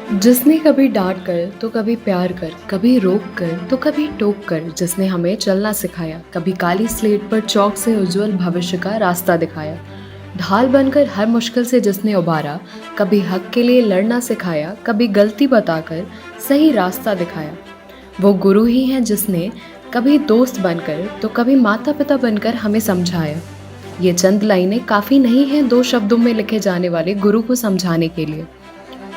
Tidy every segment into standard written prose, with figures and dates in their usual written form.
जिसने कभी डांट कर तो कभी प्यार कर, कभी रोक कर तो कभी टोक कर, जिसने हमें चलना सिखाया, कभी काली स्लेट पर चौक से उज्जवल भविष्य का रास्ता दिखाया, ढाल बनकर हर मुश्किल से जिसने उबारा, कभी हक के लिए लड़ना सिखाया, कभी गलती बताकर सही रास्ता दिखाया। वो गुरु ही हैं जिसने कभी दोस्त बनकर तो कभी माता पिता बनकर हमें समझाया। ये चंद लाइनें काफ़ी नहीं हैं दो शब्दों में लिखे जाने वाले गुरु को समझाने के लिए।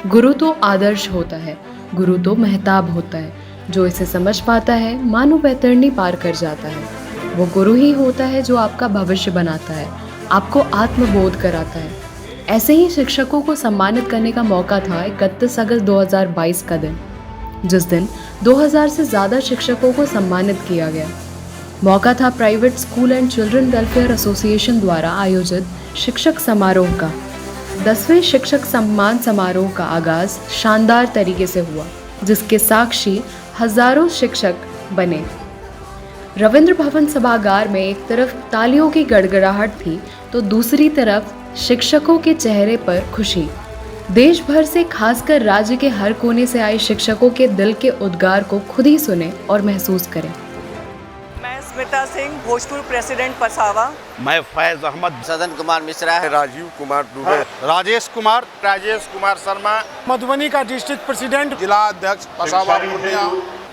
गुरु तो आदर्श होता है, गुरु तो महताब होता है, जो इसे समझ पाता है मानो बैतरणी पार कर जाता है। वो गुरु ही होता है जो आपका भविष्य बनाता है, आपको आत्मबोध कराता है। ऐसे ही शिक्षकों को सम्मानित करने का मौका था 31 अगस्त 2022 का दिन, जिस दिन 2000 से ज़्यादा शिक्षकों को सम्मानित किया गया। मौका था private school and children welfare association द्वारा आयोजित शिक्षक समारोह का। 10वें शिक्षक सम्मान समारोह का आगाज शानदार तरीके से हुआ, जिसके साक्षी हजारों शिक्षक बने। रविंद्र भवन सभागार में एक तरफ तालियों की गड़गड़ाहट थी तो दूसरी तरफ शिक्षकों के चेहरे पर खुशी। देश भर से, खासकर राज्य के हर कोने से आए शिक्षकों के दिल के उद्गार को खुद ही सुने और महसूस करें। मैं स्मिता सिंह, भोजपुर प्रेसिडेंट पसावा। मैं फैज अहमद, सदन कुमार मिश्रा, राजीव कुमार दुबे, राजेश कुमार शर्मा, मधुबनी का डिस्ट्रिक्ट प्रेसिडेंट, जिला अध्यक्ष पसावा पूर्णिया,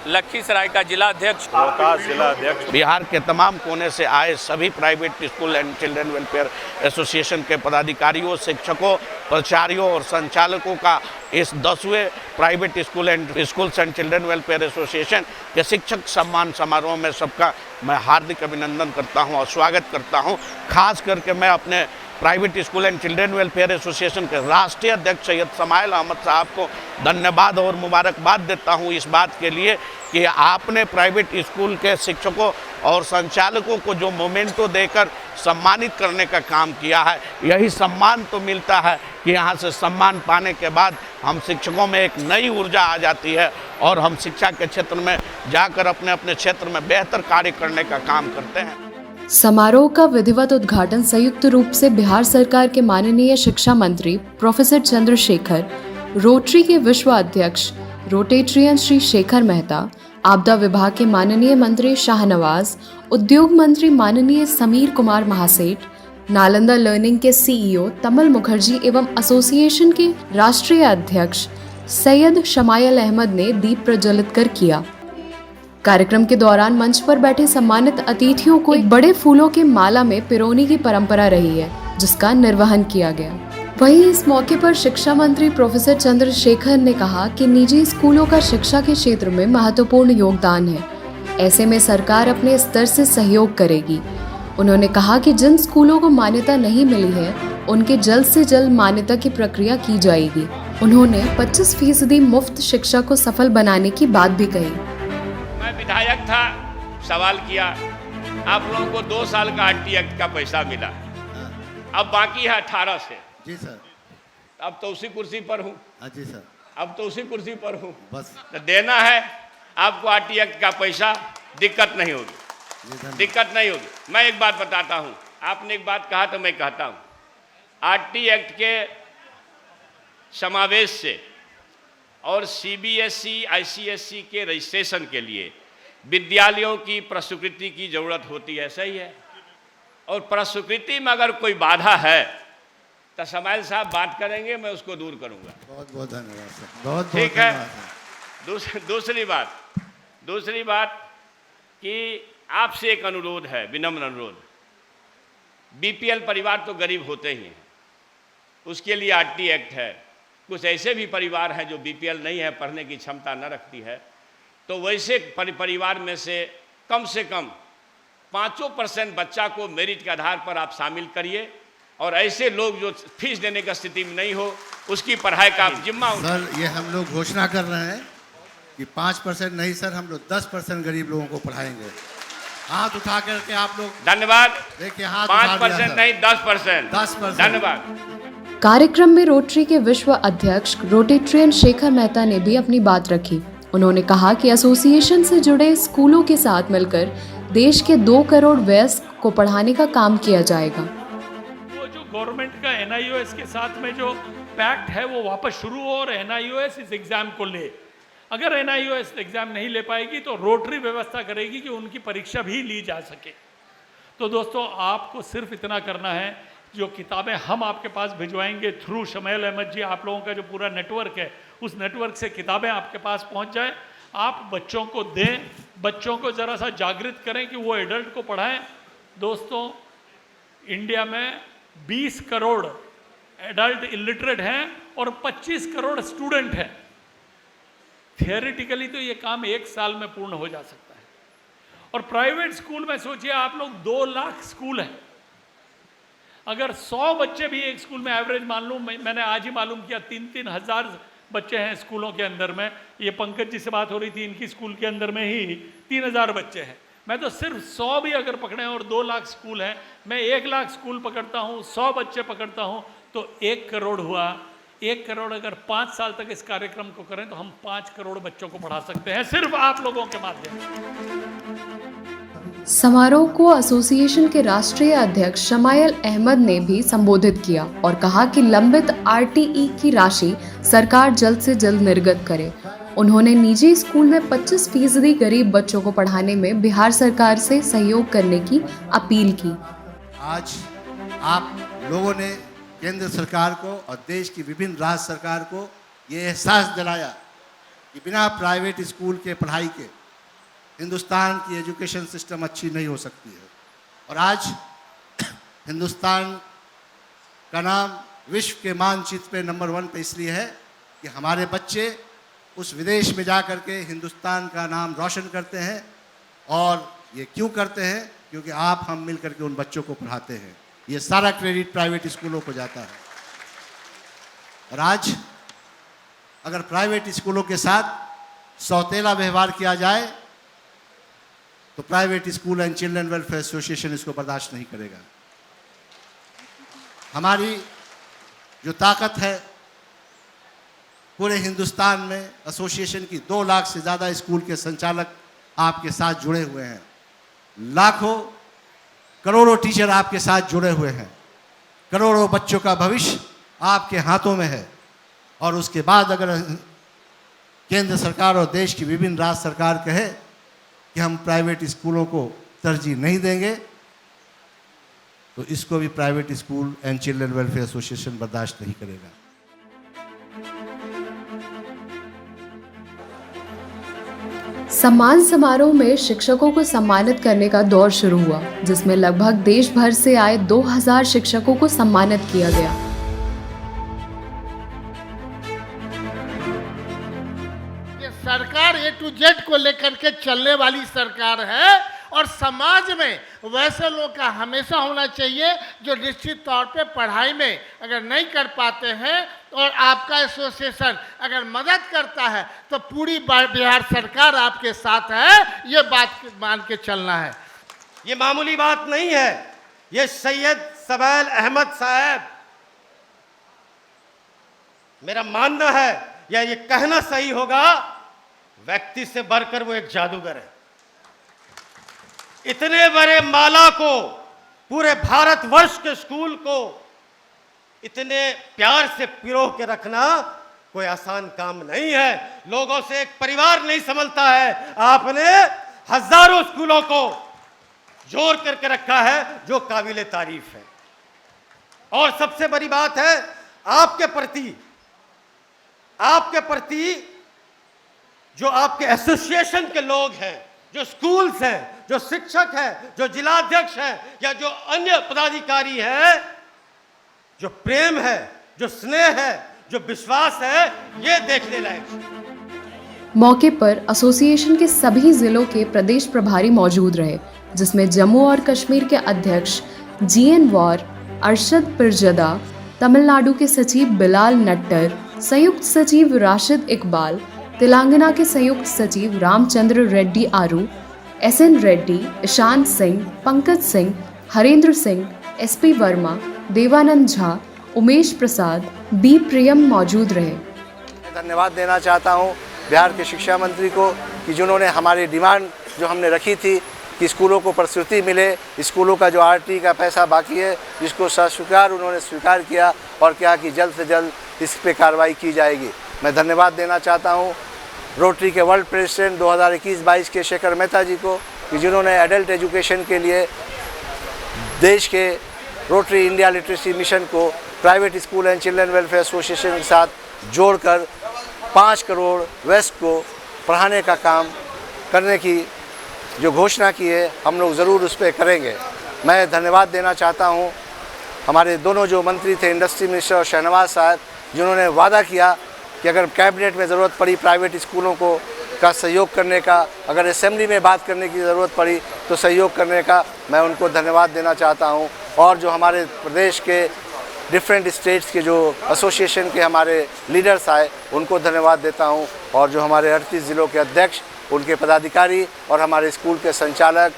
लखीसराय का जिला अध्यक्ष, रोहतास जिला अध्यक्ष, बिहार के तमाम कोने से आए सभी private school and children welfare association के पदाधिकारियों, शिक्षकों, प्राचार्यों और संचालकों का इस 10वें private school and children welfare association के शिक्षक सम्मान समारोह में सबका मैं हार्दिक अभिनंदन करता हूं और स्वागत करता हूं। खास करके मैं अपने private school and children welfare association के राष्ट्रीय अध्यक्ष सैयद समाइल अहमद साहब को धन्यवाद और मुबारकबाद देता हूं इस बात के लिए कि आपने प्राइवेट स्कूल के शिक्षकों और संचालकों को जो मोमेंटो देकर सम्मानित करने का काम किया है। यही सम्मान तो मिलता है कि यहाँ से सम्मान पाने के बाद हम शिक्षकों में एक नई ऊर्जा आ जाती है और हम शिक्षा के क्षेत्र में जाकर अपने अपने क्षेत्र में बेहतर कार्य करने का काम करते हैं। समारोह का विधिवत उद्घाटन संयुक्त रूप से बिहार सरकार के माननीय शिक्षा मंत्री प्रोफेसर चंद्रशेखर, रोटरी के विश्व अध्यक्ष रोटेट्रियन श्री शेखर मेहता, आपदा विभाग के माननीय मंत्री शाहनवाज, उद्योग मंत्री माननीय समीर कुमार महासेठ, नालंदा लर्निंग के सीईओ तमल मुखर्जी एवं एसोसिएशन के राष्ट्रीय अध्यक्ष सैयद शमायल अहमद ने दीप प्रज्वलित कर किया। कार्यक्रम के दौरान मंच पर बैठे सम्मानित अतिथियों को एक बड़े फूलों के माला में पिरोने की परंपरा रही है, जिसका निर्वहन किया गया। वहीं इस मौके पर शिक्षा मंत्री प्रोफेसर चंद्रशेखर ने कहा कि निजी स्कूलों का शिक्षा के क्षेत्र में महत्वपूर्ण योगदान है। ऐसे में सरकार अपने स्तर से सहयोग करेगी। उन्होंने कहा कि जिन स्कूलों को मान्यता नहीं मिली है, उनके जल्द से जल्द मान्यता की प्रक्रिया की जाएगी। उन्होंने 25% मुफ्त शिक्षा को सफल बनाने की बात भी कही। मैं विधायक था, सवाल किया, आप लोगों को 2 साल का आरटी एक्ट का पैसा मिला, अब बाकी है 18 से। जी सर। अब तो उसी कुर्सी पर हूँ। जी सर। अब तो उसी कुर्सी पर हूँ, बस तो देना है आपको आरटी एक्ट का पैसा, दिक्कत नहीं होगी, दिक्कत नहीं होगी। मैं एक बात बताता हूँ, आपने एक बात कहा तो मैं कहता हूँ, आरटी एक्ट के समावेश से और सीबीएसई आईसीएसई के रजिस्ट्रेशन के लिए विद्यालयों की प्रस्वीकृति की ज़रूरत होती है, सही है। और प्रस्वीकृति में अगर कोई बाधा है तो समाइल साहब बात करेंगे, मैं उसको दूर करूंगा। बहुत बहुत धन्यवाद सर, बहुत ठीक है। दूसरी बात कि आपसे एक अनुरोध है, विनम्र अनुरोध। बीपीएल परिवार तो गरीब होते ही हैं, उसके लिए आरटी एक्ट है। कुछ ऐसे भी परिवार हैं जो बीपीएल नहीं है, पढ़ने की क्षमता न रखती है, तो वैसे परिवार में से कम 5% बच्चा को मेरिट के आधार पर आप शामिल करिए, और ऐसे लोग जो फीस देने की स्थिति में नहीं हो, उसकी पढ़ाई का आप जिम्मा उठाइए। सर, ये हम लोग घोषणा कर रहे हैं कि 5% नहीं सर, हम लोग 10% गरीब लोगों को पढ़ाएंगे। हाथ उठा करके आप लोग धन्यवाद। देखिए, हाथ 5% नहीं 10%। 10%। धन्यवाद। कार्यक्रम में रोटरी के विश्व अध्यक्ष रोटेट्रियन शेखर मेहता ने भी अपनी बात रखी। उन्होंने कहा कि एसोसिएशन से जुड़े स्कूलों के साथ मिलकर देश के 2 करोड़ वयस्क को पढ़ाने का काम किया जाएगा। वो जो गवर्नमेंट का एनआईओएस के साथ में जो पैक्ट है वो वापस शुरू हो और NIOS इस एग्ज़ाम को ले। अगर NIOS एग्ज़ाम नहीं ले पाएगी तो रोटरी व्यवस्था करेगी कि उनकी परीक्षा भी ली जा सके। तो दोस्तों, आपको सिर्फ इतना करना है, जो किताबें हम आपके पास भिजवाएंगे थ्रू शमेल अहमद जी, आप लोगों का जो पूरा नेटवर्क है, उस नेटवर्क से किताबें आपके पास पहुंच जाए, आप बच्चों को दें, बच्चों को ज़रा सा जागृत करें कि वो एडल्ट को पढ़ाएं। दोस्तों, इंडिया में 20 करोड़ एडल्ट इलिटरेट हैं और 25 करोड़ स्टूडेंट हैं। थियोरेटिकली तो ये काम 1 साल में पूर्ण हो जा सकता है। और प्राइवेट स्कूल में सोचिए आप लोग, 2 लाख स्कूल हैं। अगर 100 बच्चे भी एक स्कूल में एवरेज मान लूँ, मैंने आज ही मालूम किया 3-3 हज़ार बच्चे हैं स्कूलों के अंदर में। ये पंकज जी से बात हो रही थी, इनकी स्कूल के अंदर में ही 3000 बच्चे हैं। मैं तो सिर्फ 100 भी अगर पकड़े और 2 लाख स्कूल हैं, मैं 1 लाख स्कूल पकड़ता हूँ, 100 बच्चे पकड़ता हूँ तो 1 करोड़ हुआ। 1 करोड़ अगर 5 साल तक इस कार्यक्रम को करें तो हम 5 करोड़ बच्चों को पढ़ा सकते हैं, सिर्फ आप लोगों के माध्यम से। समारोह को एसोसिएशन के राष्ट्रीय अध्यक्ष शमायल अहमद ने भी संबोधित किया और कहा कि लंबित RTE की राशि सरकार जल्द से जल्द निर्गत करे। उन्होंने निजी स्कूल में 25% गरीब बच्चों को पढ़ाने में बिहार सरकार से सहयोग करने की अपील की। आज आप लोगों ने केंद्र सरकार को और देश की विभिन्न राज्य सरकार को ये एहसास दिलाया कि बिना प्राइवेट स्कूल के पढ़ाई के हिंदुस्तान की एजुकेशन सिस्टम अच्छी नहीं हो सकती है। और आज हिंदुस्तान का नाम विश्व के मानचित्र पे नंबर 1 पे इसलिए है कि हमारे बच्चे उस विदेश में जा कर के हिंदुस्तान का नाम रोशन करते हैं। और ये क्यों करते हैं? क्योंकि आप हम मिल करके उन बच्चों को पढ़ाते हैं। ये सारा क्रेडिट प्राइवेट स्कूलों को जाता है। और आज अगर प्राइवेट स्कूलों के साथ सौतेला व्यवहार किया जाए तो private school and children welfare association इसको बर्दाश्त नहीं करेगा। हमारी जो ताकत है पूरे हिंदुस्तान में, एसोसिएशन की 2 लाख से ज़्यादा स्कूल के संचालक आपके साथ जुड़े हुए हैं। लाखों करोड़ों टीचर आपके साथ जुड़े हुए हैं। करोड़ों बच्चों का भविष्य आपके हाथों में है। और उसके बाद अगर केंद्र सरकार और देश की विभिन्न राज्य सरकार कहे कि हम प्राइवेट स्कूलों को तरजीह नहीं देंगे तो इसको भी private school and children welfare association बर्दाश्त नहीं करेगा। सम्मान समारोह में शिक्षकों को सम्मानित करने का दौर शुरू हुआ, जिसमें लगभग देश भर से आए 2000 शिक्षकों को सम्मानित किया गया। ये सरकार A to Z को लेकर के चलने वाली सरकार है और समाज में वैसे लोग का हमेशा होना चाहिए जो निश्चित तौर पे पढ़ाई में अगर नहीं कर पाते हैं और आपका एसोसिएशन अगर मदद करता है तो पूरी बिहार सरकार आपके साथ है। ये बात मान के चलना है। ये मामूली बात नहीं है। ये सैयद शमायल अहमद साहब, मेरा मानना है या ये कहना सही होगा, व्यक्ति से बढ़कर वो एक जादूगर है। इतने बड़े माला को, पूरे भारतवर्ष के स्कूल को इतने प्यार से पिरो के रखना कोई आसान काम नहीं है। लोगों से एक परिवार नहीं संभलता है। आपने हजारों स्कूलों को जोड़ करके रखा है जो काबिले तारीफ है। और सबसे बड़ी बात है आपके प्रति जो आपके एसोसिएशन के लोग हैं, जो स्कूल्स हैं, जो शिक्षक हैं, जो जिलाध्यक्ष हैं या जो अन्य पदाधिकारी हैं, जो प्रेम है, जो स्नेह है, जो विश्वास है, ये देखने लायक। मौके पर एसोसिएशन के सभी जिलों के प्रदेश प्रभारी मौजूद रहे, जिसमें जम्मू और कश्मीर के अध्यक्ष GN वॉर अरशद पिरजदा, तमिलनाडु के सचिव बिलाल नट्टर, संयुक्त सचिव राशिद इकबाल, तेलंगाना के संयुक्त सचिव रामचंद्र रेड्डी आरू, SN Reddy, Ishan Singh, Pankaj Singh, Harendra Singh, SP Verma, Devanand Jha, Umesh Prasad, B प्रियम मौजूद रहे। धन्यवाद देना चाहता हूं बिहार के शिक्षा मंत्री को कि जिन्होंने हमारी डिमांड जो हमने रखी थी कि स्कूलों को प्रस्तुति मिले, स्कूलों का जो आरटी का पैसा बाकी है जिसको सस्वीकार उन्होंने स्वीकार किया और कहा कि जल्द से जल्द इस पे कार्रवाई की जाएगी। मैं धन्यवाद देना चाहता हूँ रोटरी के वर्ल्ड प्रेसिडेंट 2021-22 के शेखर मेहता जी को कि जिन्होंने एडल्ट एजुकेशन के लिए देश के रोटरी इंडिया लिटरेसी मिशन को private school and children welfare association के साथ जोड़कर 5 करोड़ वेस्ट को पढ़ाने का काम करने की जो घोषणा की है हम लोग ज़रूर उस पर करेंगे। मैं धन्यवाद देना चाहता हूँ हमारे दोनों जो मंत्री थे, इंडस्ट्री मिनिस्टर और शहनवाज साहब, जिन्होंने वादा किया कि अगर कैबिनेट में ज़रूरत पड़ी प्राइवेट स्कूलों को का सहयोग करने का, अगर असेंबली में बात करने की ज़रूरत पड़ी तो सहयोग करने का, मैं उनको धन्यवाद देना चाहता हूँ। और जो हमारे प्रदेश के डिफरेंट स्टेट्स के जो एसोसिएशन के हमारे लीडर्स आए उनको धन्यवाद देता हूँ। और जो हमारे 38 ज़िलों के अध्यक्ष, उनके पदाधिकारी और हमारे स्कूल के संचालक,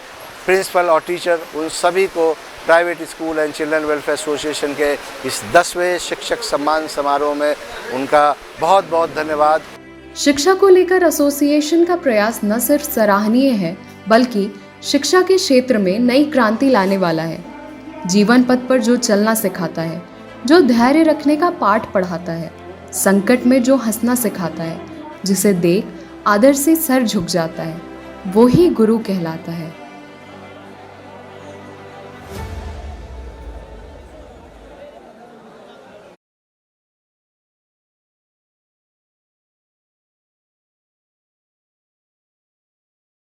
प्रिंसिपल और टीचर, उन सभी को private school and children welfare association के इस 10वें शिक्षक सम्मान समारोह में उनका बहुत बहुत धन्यवाद। शिक्षा को लेकर एसोसिएशन का प्रयास न सिर्फ सराहनीय है बल्कि शिक्षा के क्षेत्र में नई क्रांति लाने वाला है। जीवन पथ पर जो चलना सिखाता है, जो धैर्य रखने का पाठ पढ़ाता है, संकट में जो हंसना सिखाता है, जिसे देख आदर से सर झुक जाता है, वो ही गुरु कहलाता है।